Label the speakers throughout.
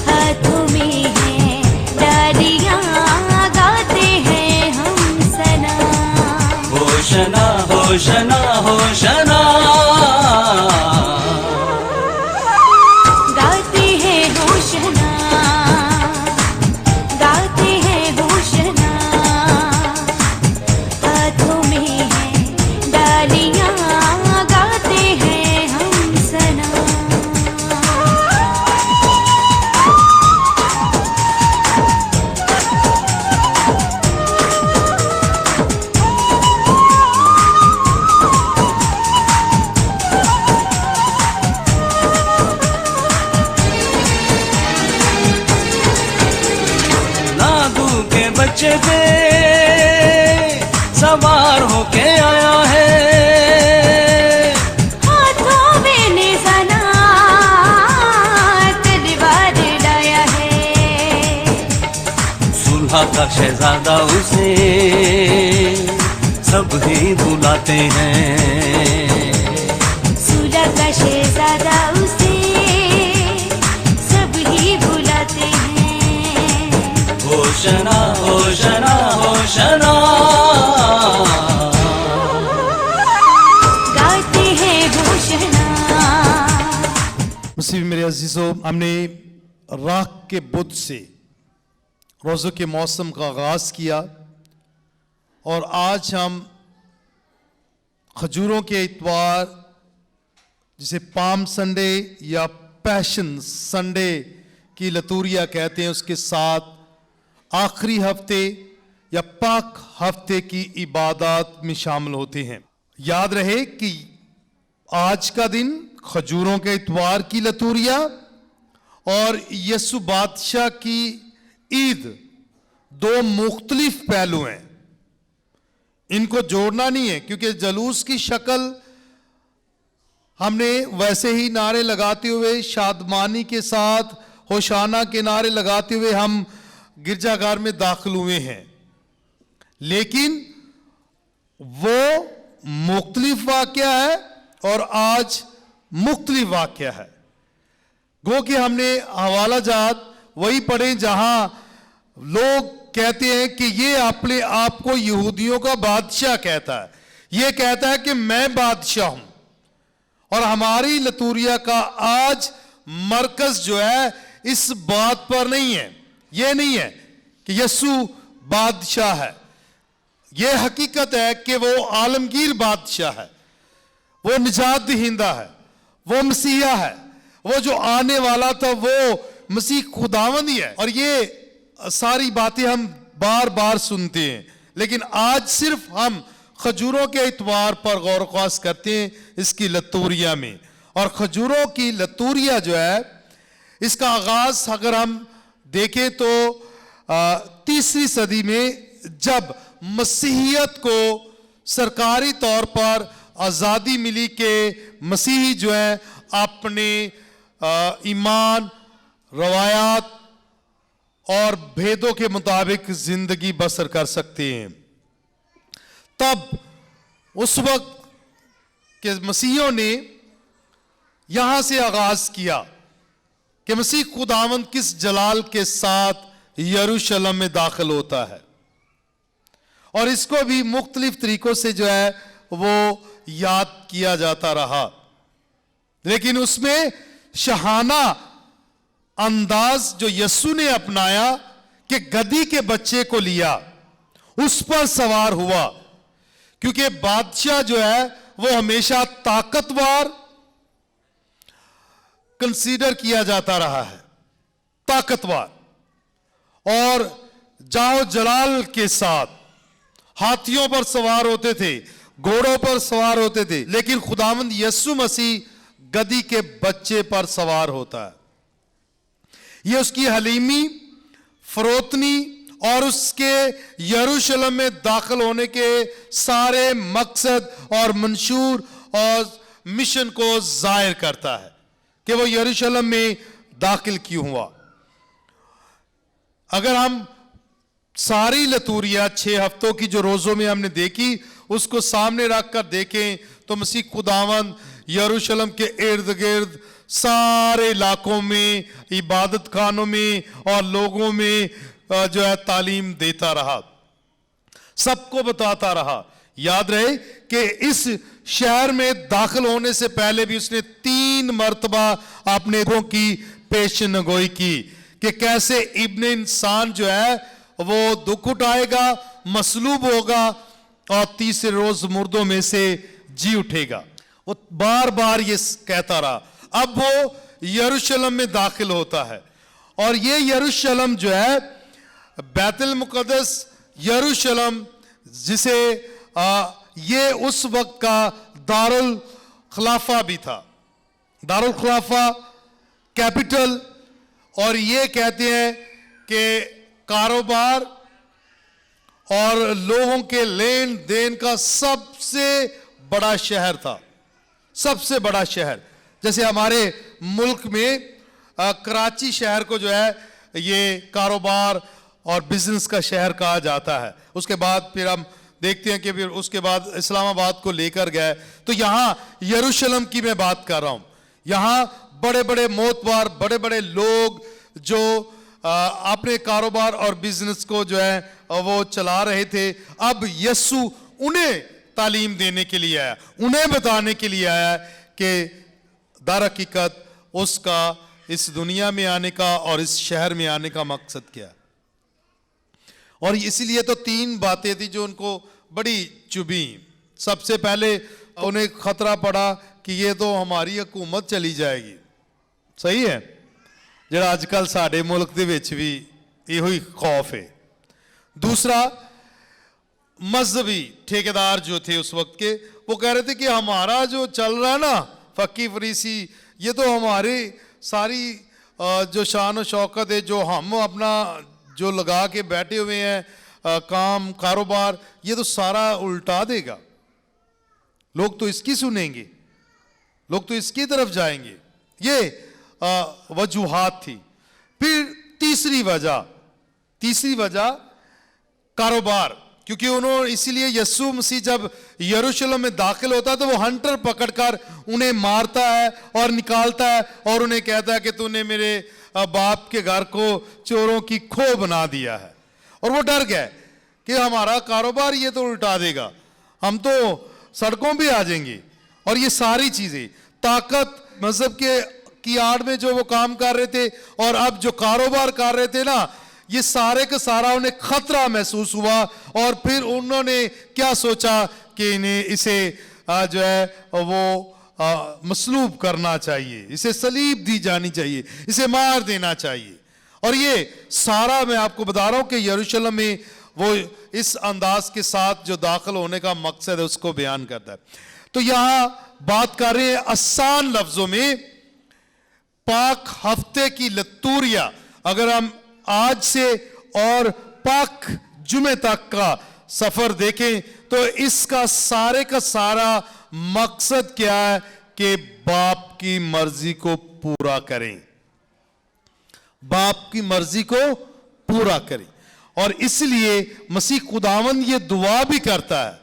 Speaker 1: हाथों में है डालियां, गाते हैं हम सना।
Speaker 2: होशना होशना होशना,
Speaker 1: गाते हैं होशना, गाते हैं होशना। हाथों में है डालियां, गाते हैं हम सना।
Speaker 2: नादू के बच्चे पे सवार होके आया है।
Speaker 1: हाथों में निशाना, तलवार लाया है।
Speaker 2: सुलह का शहजादा उसे सब ही बुलाते हैं।
Speaker 1: सुलह का शहजादा उसे सब ही बुलाते हैं।
Speaker 2: होशना होशना होशना,
Speaker 1: गाते हैं होशना।
Speaker 3: मुस्लिम मेरे अजीज़ों, हमने राख के बुध से रोज़ों के मौसम का आगाज़ किया और आज हम खजूरों के इतवार, जिसे पाम संडे या पैशन संडे की लतूरिया कहते हैं, उसके साथ आखिरी हफ्ते या पाक हफ्ते की इबादत में शामिल होते हैं। याद रहे कि आज का दिन खजूरों के इतवार की लतूरिया और यसु बादशाह की ईद दो मुख्तलिफ पहलू हैं। इनको जोड़ना नहीं है, क्योंकि जलूस की शक्ल हमने वैसे ही नारे लगाते हुए, शादमानी के साथ होशाना के नारे लगाते हुए हम गिरजाघर में दाखिल हुए हैं, लेकिन वो मुख्तलिफ वाक़या है और आज मुख्तलिफ वाक़या है। गो कि हमने हवाला जात वही पढ़े जहां लोग कहते हैं कि ये अपने आप को यहूदियों का बादशाह कहता है, ये कहता है कि मैं बादशाह हूं। और हमारी लतूरिया का आज मरकज जो है इस बात पर नहीं है, ये नहीं है कि यसु बादशाह है। यह हकीकत है कि वो आलमगीर बादशाह है, वो निजात दहिंदा है, वो मसीहा है, वो जो आने वाला था वो मसीह खुदावंद ही है। और ये सारी बातें हम बार बार सुनते हैं, लेकिन आज सिर्फ हम खजूरों के इतवार पर गौर ख्वास करते हैं इसकी लतूरिया में। और खजूरों की लतूरिया जो है, इसका आगाज अगर हम देखें तो तीसरी सदी में जब मसीहियत को सरकारी तौर पर आज़ादी मिली कि मसीही जो है अपने ईमान, रवायात और भेदों के मुताबिक जिंदगी बसर कर सकते हैं, तब उस वक्त के मसीहियों ने यहां से आगाज किया कि मसीह खुदावंद किस जलाल के साथ यरूशलेम में दाखिल होता है। और इसको भी मुख्तलिफ तरीकों से जो है वो याद किया जाता रहा, लेकिन उसमें शहाना अंदाज जो यसु ने अपनाया कि गधी के बच्चे को लिया, उस पर सवार हुआ, क्योंकि बादशाह जो है वो हमेशा ताकतवर कंसीडर किया जाता रहा है, ताकतवर और जाओ जलाल के साथ हाथियों पर सवार होते थे, घोड़ों पर सवार होते थे, लेकिन खुदावंद यसु मसीह गधी के बच्चे पर सवार होता है। यह उसकी हलीमी, फरोतनी और उसके यरूशलेम में दाखिल होने के सारे मकसद और मंशूर और मिशन को जाहिर करता है कि वो यरूशलेम में दाखिल क्यों हुआ। अगर हम सारी लतूरिया 6 हफ्तों की जो रोजों में हमने देखी उसको सामने रखकर देखें तो मसीह खुदावंद यरूशलेम के इर्द गिर्द सारे इलाकों में, इबादत खानों में और लोगों में जो है तालीम देता रहा, सबको बताता रहा। याद रहे कि इस शहर में दाखिल होने से पहले भी उसने 3 मर्तबा अपने लोगों की पेशनगोई की कि कैसे इब्ने इंसान जो है वो दुख उठाएगा, मसलूब होगा और तीसरे रोज मुर्दों में से जी उठेगा। वो बार बार ये कहता रहा। अब वो यरूशलेम में दाखिल होता है और ये यरूशलेम जो है बैतुल मुक़द्दस यरूशलेम, जिसे ये उस वक्त का दारुल खिलाफा भी था, दारुल खिलाफा कैपिटल, और ये कहते हैं कि कारोबार और लोगों के लेन देन का सबसे बड़ा शहर था, सबसे बड़ा शहर। जैसे हमारे मुल्क में कराची शहर को जो है ये कारोबार और बिजनेस का शहर कहा जाता है। उसके बाद फिर हम देखते हैं कि फिर उसके बाद इस्लामाबाद को लेकर गए। तो यहाँ यरूशलेम की मैं बात कर रहा हूँ। यहाँ बड़े बड़े मोतबार, बड़े बड़े लोग जो अपने कारोबार और बिजनेस को जो है वो चला रहे थे, अब यीशु उन्हें तालीम देने के लिए आया, उन्हें बताने के लिए आया कि दर हकीकत उसका इस दुनिया में आने का और इस शहर में आने का मकसद क्या है। और इसीलिए तो 3 बातें थी जो उनको बड़ी चुभी। सबसे पहले उन्हें खतरा पड़ा कि ये तो हमारी हुकूमत चली जाएगी। सही है, ਜਿਹੜਾ आजकल साडे मुल्क दे विच भी इहो ही खौफ है। दूसरा, मजहबी ठेकेदार जो थे उस वक्त के, वो कह रहे थे कि हमारा जो चल रहा है ना फकी फरीसी, ये तो हमारी सारी जो शान और शौकत है, जो हम अपना जो लगा के बैठे हुए हैं काम कारोबार, ये तो सारा उल्टा देगा। लोग तो इसकी सुनेंगे, लोग तो इसकी तरफ जाएंगे। ये वजूहात थी। फिर तीसरी वजह कारोबार, क्योंकि उन्होंने इसीलिए यीशु मसीह जब यरूशलेम में दाखिल होता है तो वो हंटर पकड़कर उन्हें मारता है और निकालता है और उन्हें कहता है कि तूने मेरे बाप के घर को चोरों की खो बना दिया है। और वो डर गए कि हमारा कारोबार ये तो उल्टा देगा, हम तो सड़कों पे आ जाएंगे। और ये सारी चीजें ताकत मजहब के की आड़ में जो वो काम कर रहे थे और अब जो कारोबार कर रहे थे ना, ये सारे का सारा उन्हें खतरा महसूस हुआ। और फिर उन्होंने क्या सोचा कि इन्हें इसे जो है वो मसलूब करना चाहिए, इसे सलीब दी जानी चाहिए, इसे मार देना चाहिए। और ये सारा मैं आपको बता रहा हूं कि यरूशलेम में वो इस अंदाज के साथ जो दाखिल होने का मकसद है उसको बयान करता है। तो यहां बात कर रहे हैं आसान लफ्जों में पाक हफ्ते की लतूरिया। अगर हम आज से और पाक जुमे तक का सफर देखें तो इसका सारे का सारा मकसद क्या है कि बाप की मर्जी को पूरा करें, बाप की मर्जी को पूरा करें। और इसलिए मसीह खुदावंद ये दुआ भी करता है,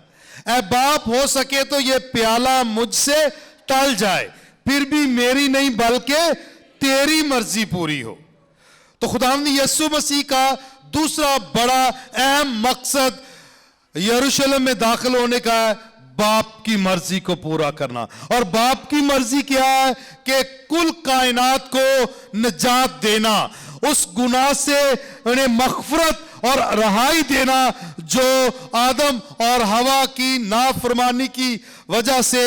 Speaker 3: ऐ बाप हो सके तो ये प्याला मुझसे टल जाए, फिर भी मेरी नहीं बल्कि तेरी मर्जी पूरी हो। तो खुदावंद यीशु मसीह का दूसरा बड़ा अहम मकसद यरूशलेम में दाखिल होने का है बाप की मर्जी को पूरा करना। और बाप की मर्जी क्या है कि कुल कायनात को निजात देना, उस गुनाह से उन्हें मग़फ़िरत और रहाई देना जो आदम और हवा की नाफरमानी की वजह से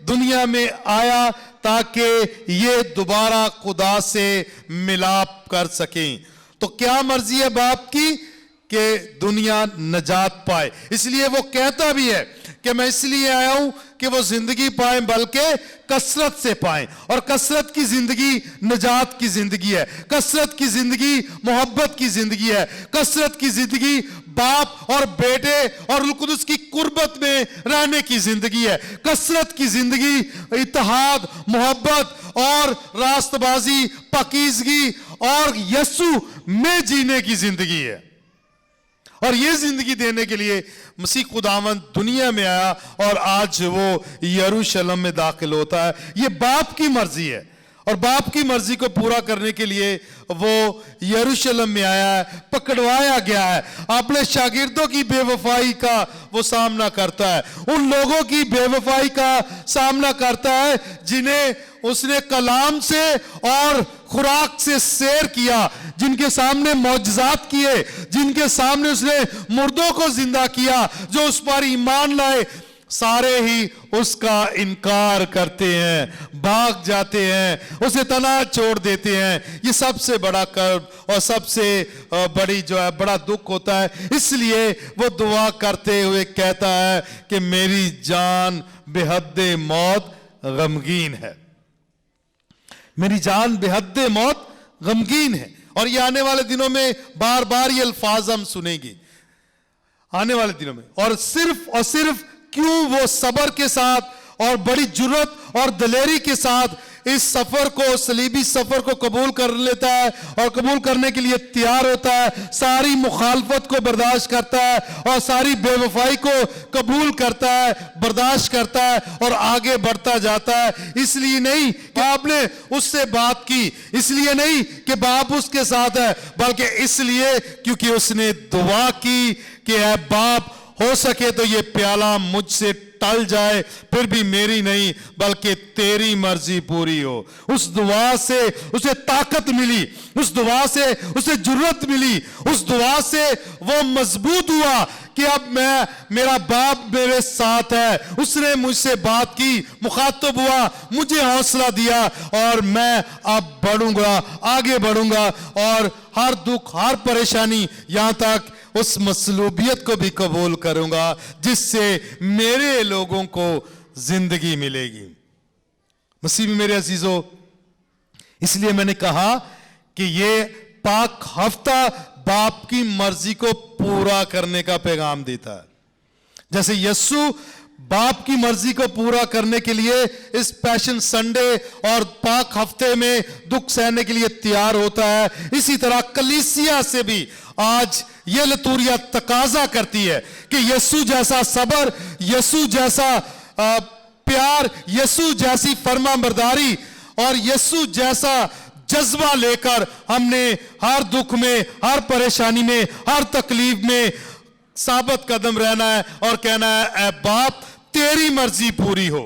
Speaker 3: दुनिया में आया, ताकि ये दोबारा खुदा से मिलाप कर सकें। तो क्या मर्जी है बाप की कि दुनिया नजात पाए। इसलिए वो कहता भी है कि मैं इसलिए आया हूं कि वो जिंदगी पाए बल्कि कसरत से पाए। और कसरत की जिंदगी नजात की जिंदगी है, कसरत की जिंदगी मोहब्बत की जिंदगी है, कसरत की जिंदगी बाप और बेटे और रूह कुदुस की कुर्बत में रहने की जिंदगी है, कसरत की जिंदगी इत्तेहाद मोहब्बत और रास्तबाजी पाकीज़गी और यीशु में जीने की जिंदगी है। और ये जिंदगी देने के लिए मसीह खुदावंद दुनिया में आया और आज वो यरूशलेम में दाखिल होता है। ये बाप की मर्जी है और बाप की मर्जी को पूरा करने के लिए वो यरूशलेम में आया है, पकड़वाया गया है। अपने शागिर्दों की बेवफाई का वो सामना करता है, उन लोगों की बेवफाई का सामना करता है जिन्हें उसने कलाम से और खुराक से सैर किया, जिनके सामने मौजज़ात किए, जिनके सामने उसने मुर्दों को जिंदा किया, जो उस पर ईमान लाए, सारे ही उसका इनकार करते हैं, भाग जाते हैं, उसे तना छोड़ देते हैं। ये सबसे बड़ा कर्ब और सबसे बड़ी जो है बड़ा दुख होता है। इसलिए वो दुआ करते हुए कहता है कि मेरी जान बेहद्दे मौत गमगीन है, मेरी जान बेहद्दे मौत गमगीन है। और ये आने वाले दिनों में बार बार ये अल्फाज हम सुनेंगे आने वाले दिनों में। और सिर्फ क्यों वो सब्र के साथ और बड़ी जुर्रत और दलेरी के साथ इस सफर को, सलीबी सफर को कबूल कर लेता है और कबूल करने के लिए तैयार होता है, सारी मुखालफत को बर्दाश्त करता है और सारी बेवफाई को कबूल करता है, बर्दाश्त करता है और आगे बढ़ता जाता है। इसलिए नहीं कि आपने उससे बात की, इसलिए नहीं कि बाप उसके साथ है, बल्कि इसलिए क्योंकि उसने दुआ की कि ऐ बाप, हो सके तो ये प्याला मुझसे टल जाए, फिर भी मेरी नहीं बल्कि तेरी मर्जी पूरी हो। उस दुआ से उसे ताकत मिली, उस दुआ से उसे जुर्रत मिली, उस दुआ से वो मजबूत हुआ कि अब मेरा बाप मेरे साथ है। उसने मुझसे बात की, मुखातब हुआ, मुझे हौसला दिया और मैं अब बढ़ूंगा, आगे बढ़ूंगा और हर दुख, हर परेशानी, यहां तक उस मसलूबियत को भी कबूल करूंगा जिससे मेरे लोगों को जिंदगी मिलेगी। मसीह में मेरे अजीजों, इसलिए मैंने कहा कि ये पाक हफ्ता बाप की मर्जी को पूरा करने का पैगाम देता है। जैसे यीशु बाप की मर्जी को पूरा करने के लिए इस पैशन संडे और पाक हफ्ते में दुख सहने के लिए तैयार होता है, इसी तरह कलीसिया से भी आज यह लतूरिया तकाजा करती है कि यीशु जैसा सबर, यीशु जैसा प्यार, यीशु जैसी फरमाबरदारी और यीशु जैसा जज्बा लेकर हमने हर दुख में, हर परेशानी में, हर तकलीफ में साबित कदम रहना है और कहना है, ऐ बाप तेरी मर्जी पूरी हो,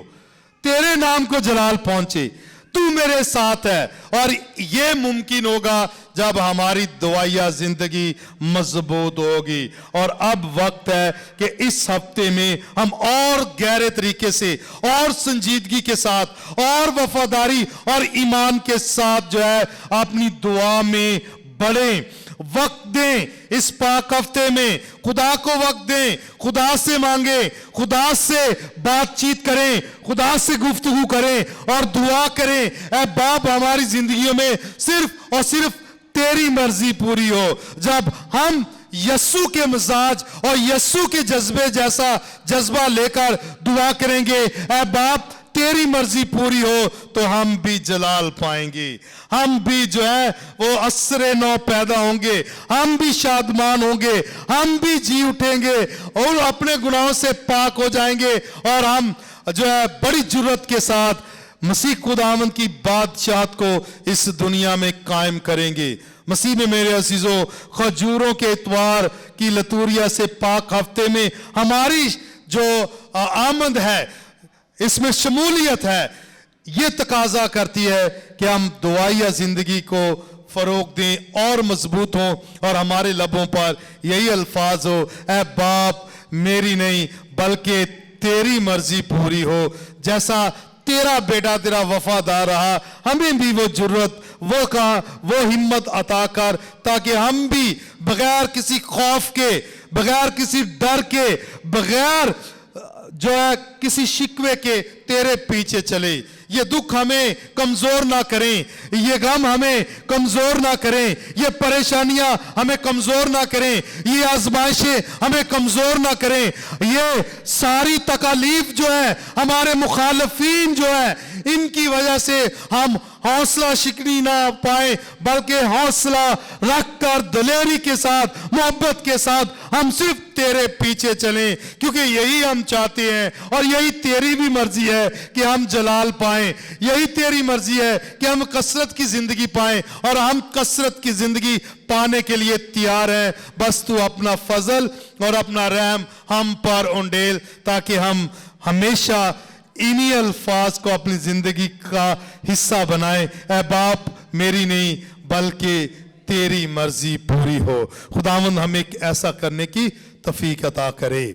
Speaker 3: तेरे नाम को जलाल पहुंचे, तू मेरे साथ है। और यह मुमकिन होगा जब हमारी दुआया जिंदगी मजबूत होगी। और अब वक्त है कि इस हफ्ते में हम और गहरे तरीके से और संजीदगी के साथ और वफादारी और ईमान के साथ जो है अपनी दुआ में बढ़ें, वक्त दें। इस पाक हफ्ते में खुदा को वक्त दें, खुदा से मांगे, खुदा से बातचीत करें, खुदा से गुफ्तगू करें और दुआ करें, ऐ बाप हमारी जिंदगियों में सिर्फ और सिर्फ तेरी मर्जी पूरी हो। जब हम यीशु के मिजाज और यीशु के जज्बे जैसा जज्बा लेकर दुआ करेंगे, ऐ बाप तेरी मर्जी पूरी हो, तो हम भी जलाल पाएंगे, हम भी जो है वो असरे नौ पैदा होंगे, हम भी शादमान होंगे, हम भी जी उठेंगे और अपने गुनाहों से पाक हो जाएंगे और हम जो है बड़ी जुर्रत के साथ मसीह खुदावंद की बादशाहत को इस दुनिया में कायम करेंगे। मसीह में मेरे अजीजों, खजूरों के इतवार की लतूरिया से पाक हफ्ते में हमारी जो आमद है, इसमें शमूलियत है, ये तकाजा करती है कि हम दुआया जिंदगी को फरोग दें और मजबूत हों और हमारे लबों पर यही अल्फाज हो, ऐ बाप मेरी नहीं बल्कि तेरी मर्जी पूरी हो। जैसा तेरा बेटा तेरा वफादार रहा, हमें भी वो जुर्रत, वो हिम्मत अता कर, ताकि हम भी बगैर किसी खौफ के, बगैर किसी डर के, बगैर जो है किसी शिकवे के तेरे पीछे चले। ये दुख हमें कमजोर ना करें, ये गम हमें कमजोर ना करें, ये परेशानियां हमें कमजोर ना करें, ये आजमाइशें हमें कमजोर ना करें, ये सारी तकालीफ जो है, हमारे मुखालफीन जो है, इनकी वजह से हम हौसला शिकनी ना पाए, बल्कि हौसला रखकर दिलेरी के साथ, मोहब्बत के साथ हम सिर्फ तेरे पीछे चलें, क्योंकि यही हम चाहते हैं और यही तेरी भी मर्जी है कि हम जलाल पाएं। यही तेरी मर्जी है कि हम कसरत की जिंदगी पाएं और हम कसरत की जिंदगी पाने के लिए तैयार हैं। बस तू अपना फजल और अपना रहम हम पर उंडेल, ताकि हम हमेशा इन्हीं अल्फाज को अपनी जिंदगी का हिस्सा बनाएं, ऐ बाप मेरी नहीं बल्कि तेरी मर्जी पूरी हो। खुदावंद हमें ऐसा करने की तौफीक अता करे।